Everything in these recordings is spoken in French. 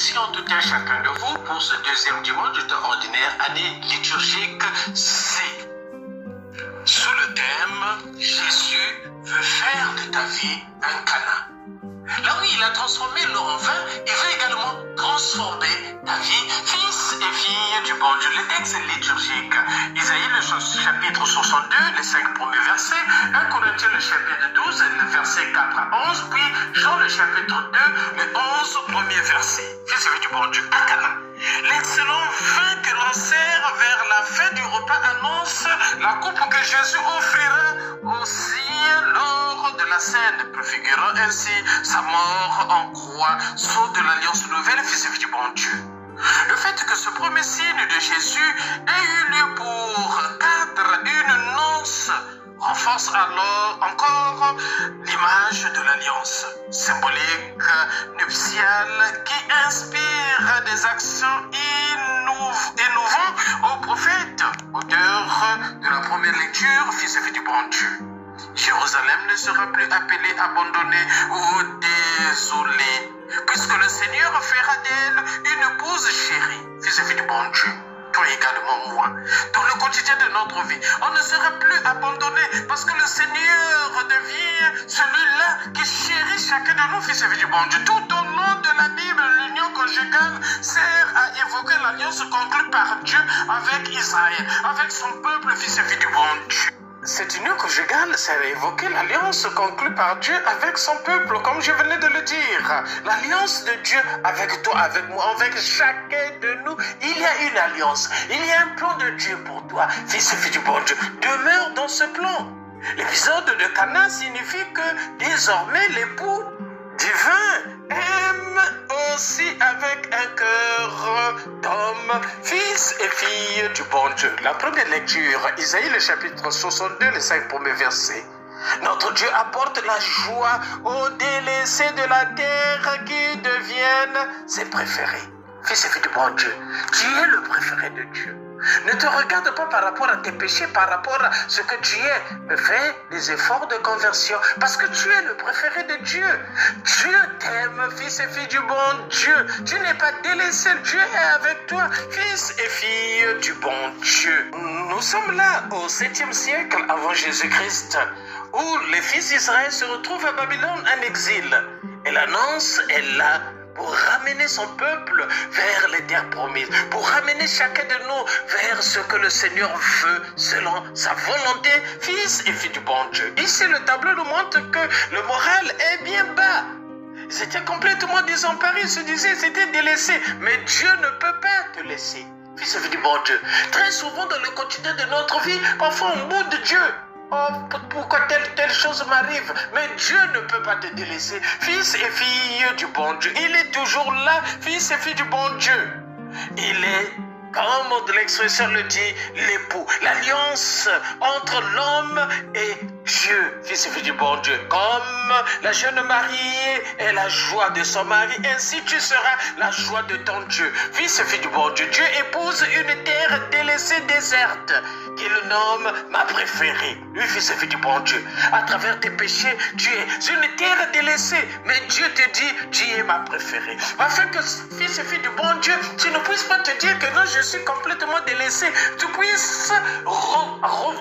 bénédiction tout un chacun de vous pour ce deuxième dimanche de temps ordinaire, année liturgique C. Sous le thème, Jésus veut faire de ta vie un Cana. Là où il a transformé l'eau en vin, il veut également transformer ta vie, fils et filles du bon Dieu. Le texte liturgique, Isaïe le chapitre 62, les 5 premiers versets, 1 Corinthiens le chapitre 12, le verset 4 à 11, puis Jean le chapitre 2, le 11 premiers versets. Fils et filles du bon Dieu, à Cana. L'excellent vin que l'on sert vers la fin du repas annonce la coupe que Jésus offrira aussi lors de la scène, préfigurant ainsi sa mort en croix, sceau de l'alliance nouvelle, fils et filles du bon Dieu. Le fait que ce premier signe de Jésus ait eu lieu pour cadre une nonce renforce alors encore l'image de l'alliance symbolique nuptiale qui inspire des actions innovantes aux prophètes, auteurs de la première lecture, fils et filles du bon Dieu. Jérusalem ne sera plus appelée abandonnée ou désolée, puisque le Seigneur fera d'elle une épouse chérie, fils et filles du bon Dieu. Toi également moi. Dans le quotidien de notre vie, on ne sera plus abandonné parce que le Seigneur devient celui-là qui chérit chacun de nous, fils et filles du bon Dieu. Tout au long de la Bible, l'union conjugale sert à évoquer l'alliance conclue par Dieu avec Israël, avec son peuple, fils et filles du bon Dieu. Cette union conjugale sert à évoquer l'alliance conclue par Dieu avec son peuple, comme je venais de le dire. L'alliance de Dieu avec toi, avec moi, avec chacun de nous. Il y a une alliance. Il y a un plan de Dieu pour toi, fils et filles du bon Dieu. Demeure dans ce plan. L'épisode de Cana signifie que désormais l'époux divin aime aussi avec un cœur d'homme, fils et filles du bon Dieu. La première lecture, Isaïe le chapitre 62, les 5 premiers versets. Notre Dieu apporte la joie aux délaissés de la terre qui deviennent ses préférés. Fils et filles du bon Dieu, tu es le préféré de Dieu. Ne te regarde pas par rapport à tes péchés, par rapport à ce que tu es, mais fais des efforts de conversion parce que tu es le préféré de Dieu. Dieu t'aime, fils et filles du bon Dieu. Tu n'es pas délaissé, Dieu est avec toi, fils et filles du bon Dieu. Nous sommes là au 7e siècle avant Jésus-Christ, où les fils d'Israël se retrouvent à Babylone en exil. Et l'annonce est là pour ramener son peuple vers les terres promises, pour ramener chacun de nous vers ce que le Seigneur veut selon sa volonté, fils et filles du bon Dieu. Ici, le tableau nous montre que le moral est bien bas. Ils étaient complètement désemparés, ils se disaient, ils étaient délaissés, mais Dieu ne peut pas te laisser, fils et filles du bon Dieu. Très souvent dans le quotidien de notre vie, parfois on boude Dieu. Oh, pourquoi telle chose m'arrive? Mais Dieu ne peut pas te délaisser. Fils et filles du bon Dieu. Il est toujours là, fils et filles du bon Dieu. Il est, comme l'expression le dit, l'époux. L'alliance entre l'homme et Dieu, fils et filles du bon Dieu. Comme la jeune mariée est la joie de son mari, ainsi tu seras la joie de ton Dieu. Fils et filles du bon Dieu. Dieu épouse une terre délaissée, déserte, qu'il nomme ma préférée. Lui, fils et fille du bon Dieu. À travers tes péchés, tu es une terre délaissée. Mais Dieu te dit, tu es ma préférée. Afin que, fils et fille du bon Dieu, tu ne puisses pas te dire que non, je suis complètement délaissé. Tu puisses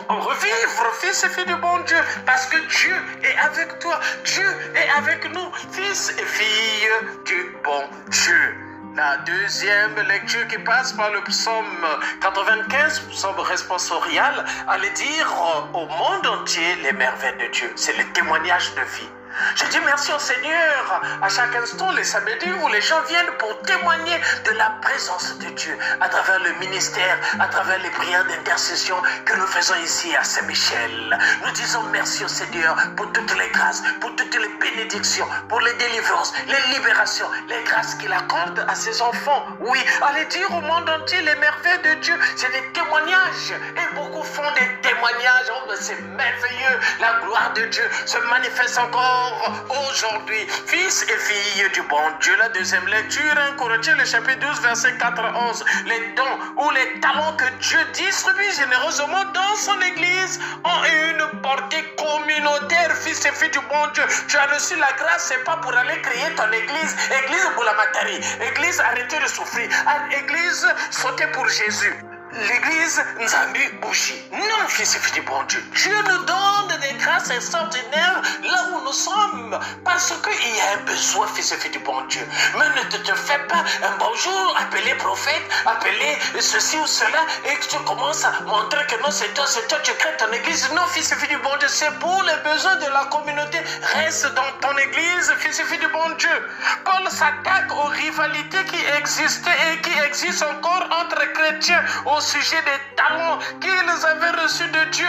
revivre, fils et fille du bon Dieu. Parce que Dieu est avec toi. Dieu est avec nous, fils et filles du bon Dieu. La deuxième lecture qui passe par le psaume 95, psaume responsorial, allait dire au monde entier les merveilles de Dieu. C'est le témoignage de vie. Je dis merci au Seigneur à chaque instant, les samedis où les gens viennent pour témoigner de la présence de Dieu à travers le ministère, à travers les prières d'intercession que nous faisons ici à Saint-Michel. Nous disons merci au Seigneur pour toutes les grâces, pour toutes les bénédictions, pour les délivrances, les libérations, les grâces qu'il accorde à ses enfants. Oui, allez dire au monde entier les merveilles de Dieu. C'est des témoignages et beaucoup font des témoignages. Oh, c'est merveilleux. La gloire de Dieu se manifeste encore encore aujourd'hui. Fils et filles du bon Dieu, la deuxième lecture, 1 Corinthiens, le chapitre 12, verset 4 à 11. Les dons ou les talents que Dieu distribue généreusement dans son Église ont une portée communautaire. Fils et filles du bon Dieu, tu as reçu la grâce, c'est pas pour aller créer ton église, église Boulamatari, église arrêtez de souffrir, église sauter pour Jésus. L'église Nzambi Bouchi. Non, fils et filles du bon Dieu. Dieu nous donne des grâces extraordinaires là où nous sommes. Parce qu'il y a un besoin, fils et filles du bon Dieu. Mais ne te fais pas un bonjour, appeler prophète, appeler ceci ou cela, et que tu commences à montrer que non, c'est toi, tu crées ton église. Non, fils et filles du bon Dieu, c'est pour les besoins de la communauté. Reste dans ton église, fils et filles du bon Dieu. Paul s'attaque aux rivalités qui existaient et qui existent encore entre chrétiens au sujet des talents qu'ils avaient reçus de Dieu.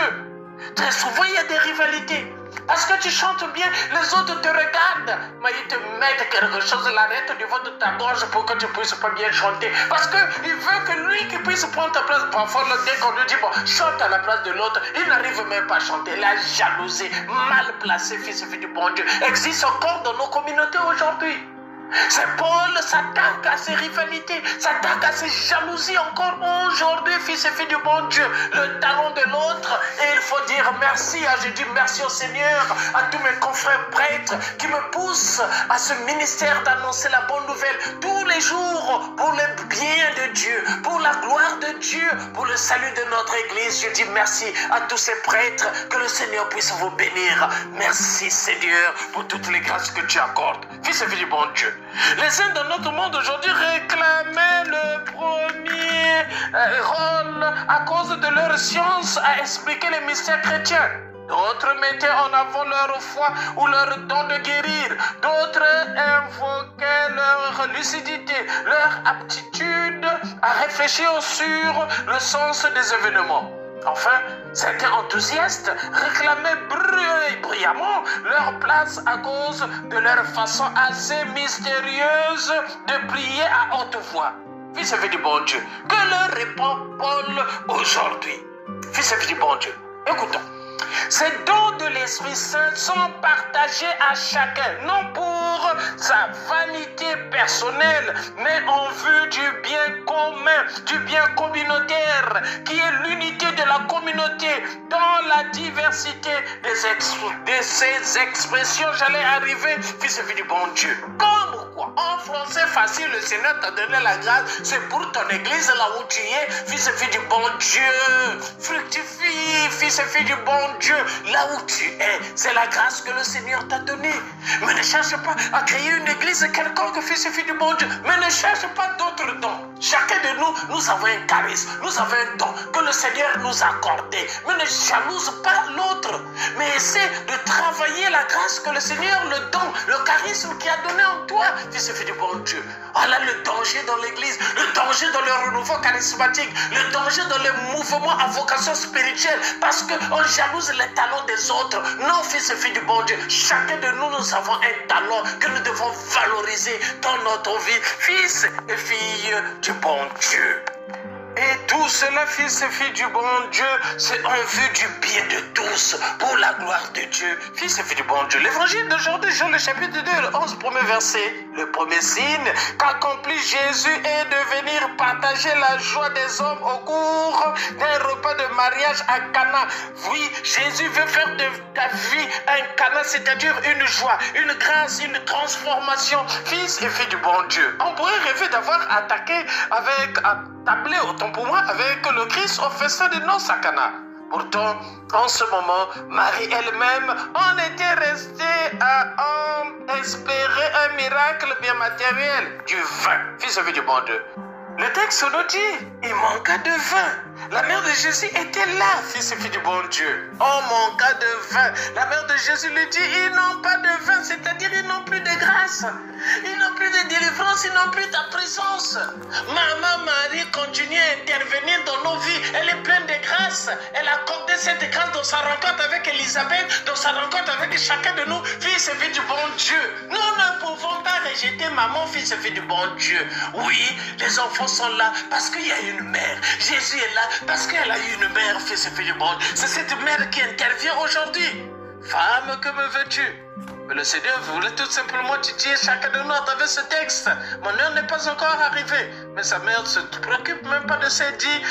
Très souvent, il y a des rivalités. Parce que tu chantes bien, les autres te regardent. Mais ils te mettent quelque chose, l'arrête au niveau de ta gorge pour que tu puisses pas bien chanter. Parce qu'il veut que lui qui puisse prendre ta place. Parfois, dès qu'on lui dit, bon, chante à la place de l'autre, il n'arrive même pas à chanter. La jalousie, mal placée, fils et filles du bon Dieu, existe encore dans nos communautés aujourd'hui. C'est Paul s'attaque à ces rivalités, s'attaque à ces jalousies encore aujourd'hui, fils et filles du bon Dieu. Le talent de l'autre, et il faut dire merci. Je dis merci au Seigneur, à tous mes confrères prêtres qui me poussent à ce ministère d'annoncer la bonne nouvelle tous les jours pour le bien de Dieu, pour la gloire de Dieu, pour le salut de notre Église. Je dis merci à tous ces prêtres, que le Seigneur puisse vous bénir. Merci Seigneur pour toutes les grâces que tu accordes, fils et filles du bon Dieu. Les uns dans notre monde aujourd'hui réclamaient le premier rôle à cause de leur science à expliquer les mystères chrétiens. D'autres mettaient en avant leur foi ou leur don de guérir. D'autres invoquaient leur lucidité, leur aptitude à réfléchir sur le sens des événements. Enfin, certains enthousiastes réclamaient bruyamment leur place à cause de leur façon assez mystérieuse de prier à haute voix. Fils et filles du bon Dieu, que leur répond Paul aujourd'hui? Fils et filles du bon Dieu, écoutons. Ces dons de l'Esprit Saint sont partagés à chacun, non pour sa vanité personnelle, mais en vue du bien commun, du bien communautaire, qui est l'unité de la communauté dans la diversité de ces expressions. J'allais arriver, fils et filles du bon Dieu. Comme quoi, en français facile, le Seigneur t'a donné la grâce, c'est pour ton église là où tu es, fils et filles du bon Dieu. Fructifie, fils et filles du bon Dieu, là où tu es, c'est la grâce que le Seigneur t'a donnée. Mais ne cherche pas à créer une église quelconque, fils et filles du bon Dieu. Mais ne cherche pas d'autres dons. Chacun de nous, nous avons un charisme, nous avons un don que le Seigneur nous a accordé. Mais ne jalouse pas l'autre. Mais essaie de travailler la grâce que le Seigneur, le don, le charisme qu'il a donné en toi, fils et filles du bon Dieu. Voilà le danger dans l'église, le danger dans le renouveau charismatique, le danger dans les mouvements à vocation spirituelle, parce qu'on jalouse les talents des autres. Non, fils et filles du bon Dieu, chacun de nous, nous avons un talent que nous devons valoriser dans notre vie, fils et filles du bon Dieu. Et tout cela, fils et filles du bon Dieu, c'est en vue du bien de tous, pour la gloire de Dieu. Fils et filles du bon Dieu. L'évangile d'aujourd'hui, Jean le chapitre 2, le 11 premier verset. Le premier signe qu'accomplit Jésus est de venir partager la joie des hommes au cours d'un repas de mariage à Cana. Oui, Jésus veut faire de ta vie un Cana, c'est-à-dire une joie, une grâce, une transformation. Fils et filles du bon Dieu. On pourrait rêver d'avoir attaqué avec... tablé autant pour moi avec le Christ au festin de noces à Cana. Pourtant, en ce moment, Marie elle-même en était restée à en espérer un miracle bien matériel, du vin. Fils et filles du bon Dieu. Le texte nous dit, il manqua de vin. La mère de Jésus était là, fils et filles du bon Dieu. On manqua de vin. La mère de Jésus lui dit, ils n'ont pas de vin, c'est-à-dire ils n'ont plus de grâce. Ils n'ont plus de délivrance, ils n'ont plus ta présence. Maman Marie continue à intervenir dans nos vies. Elle est pleine de grâce. Elle a accordé cette grâce dans sa rencontre avec Élisabeth, dans sa rencontre avec chacun de nous, fils et filles du bon Dieu. Nous ne pouvons pas rejeter maman, fils et filles du bon Dieu. Oui, les enfants sont là parce qu'il y a une mère. Jésus est là parce qu'elle a eu une mère, fils et filles du bon Dieu. C'est cette mère qui intervient aujourd'hui. Femme, que me veux-tu? Mais le Seigneur voulait tout simplement titiller chacun de nous à travers ce texte. Mon heure n'est pas encore arrivée. Mais sa mère ne se préoccupe même pas de ça. Dit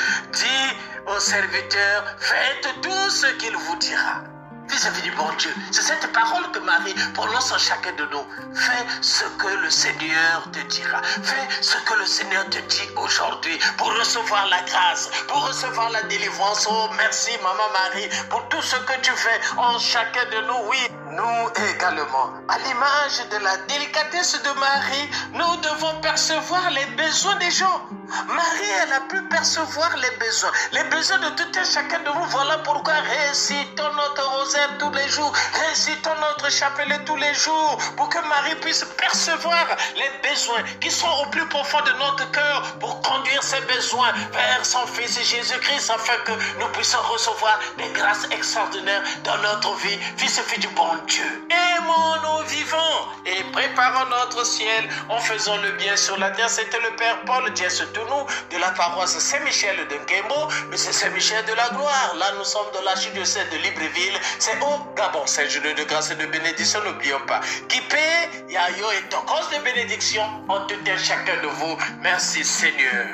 aux serviteurs, faites tout ce qu'il vous dira. Vis-à-vis du bon Dieu, c'est cette parole que Marie prononce à chacun de nous. Fais ce que le Seigneur te dira. Fais ce que le Seigneur te dit aujourd'hui pour recevoir la grâce, pour recevoir la délivrance. Oh, merci, Maman Marie, pour tout ce que tu fais en chacun de nous. Oui, nous également, à l'image de la délicatesse de Marie, nous devons percevoir les besoins des gens. Marie, elle a pu percevoir les besoins de tout un chacun de nous. Voilà pourquoi récitons notre rosaire tous les jours, récitons notre chapelet tous les jours, pour que Marie puisse percevoir les besoins qui sont au plus profond de notre cœur, pour conduire ces besoins vers son Fils Jésus-Christ, afin que nous puissions recevoir des grâces extraordinaires dans notre vie. Fils et filles du bon Dieu, aimons-nous vivants et préparons notre ciel en faisant le bien sur la terre. C'était le Père Paul Diès-Tounou de la paroisse Saint-Michel de Nkembo, mais c'est Saint-Michel de la Gloire. Là, nous sommes dans l'archidiocèse de Libreville. C'est au Gabon. C'est journée de grâce et de bénédiction, n'oublions pas. Kipé, Yayo est en cause de bénédiction en tout un chacun de vous. Merci Seigneur.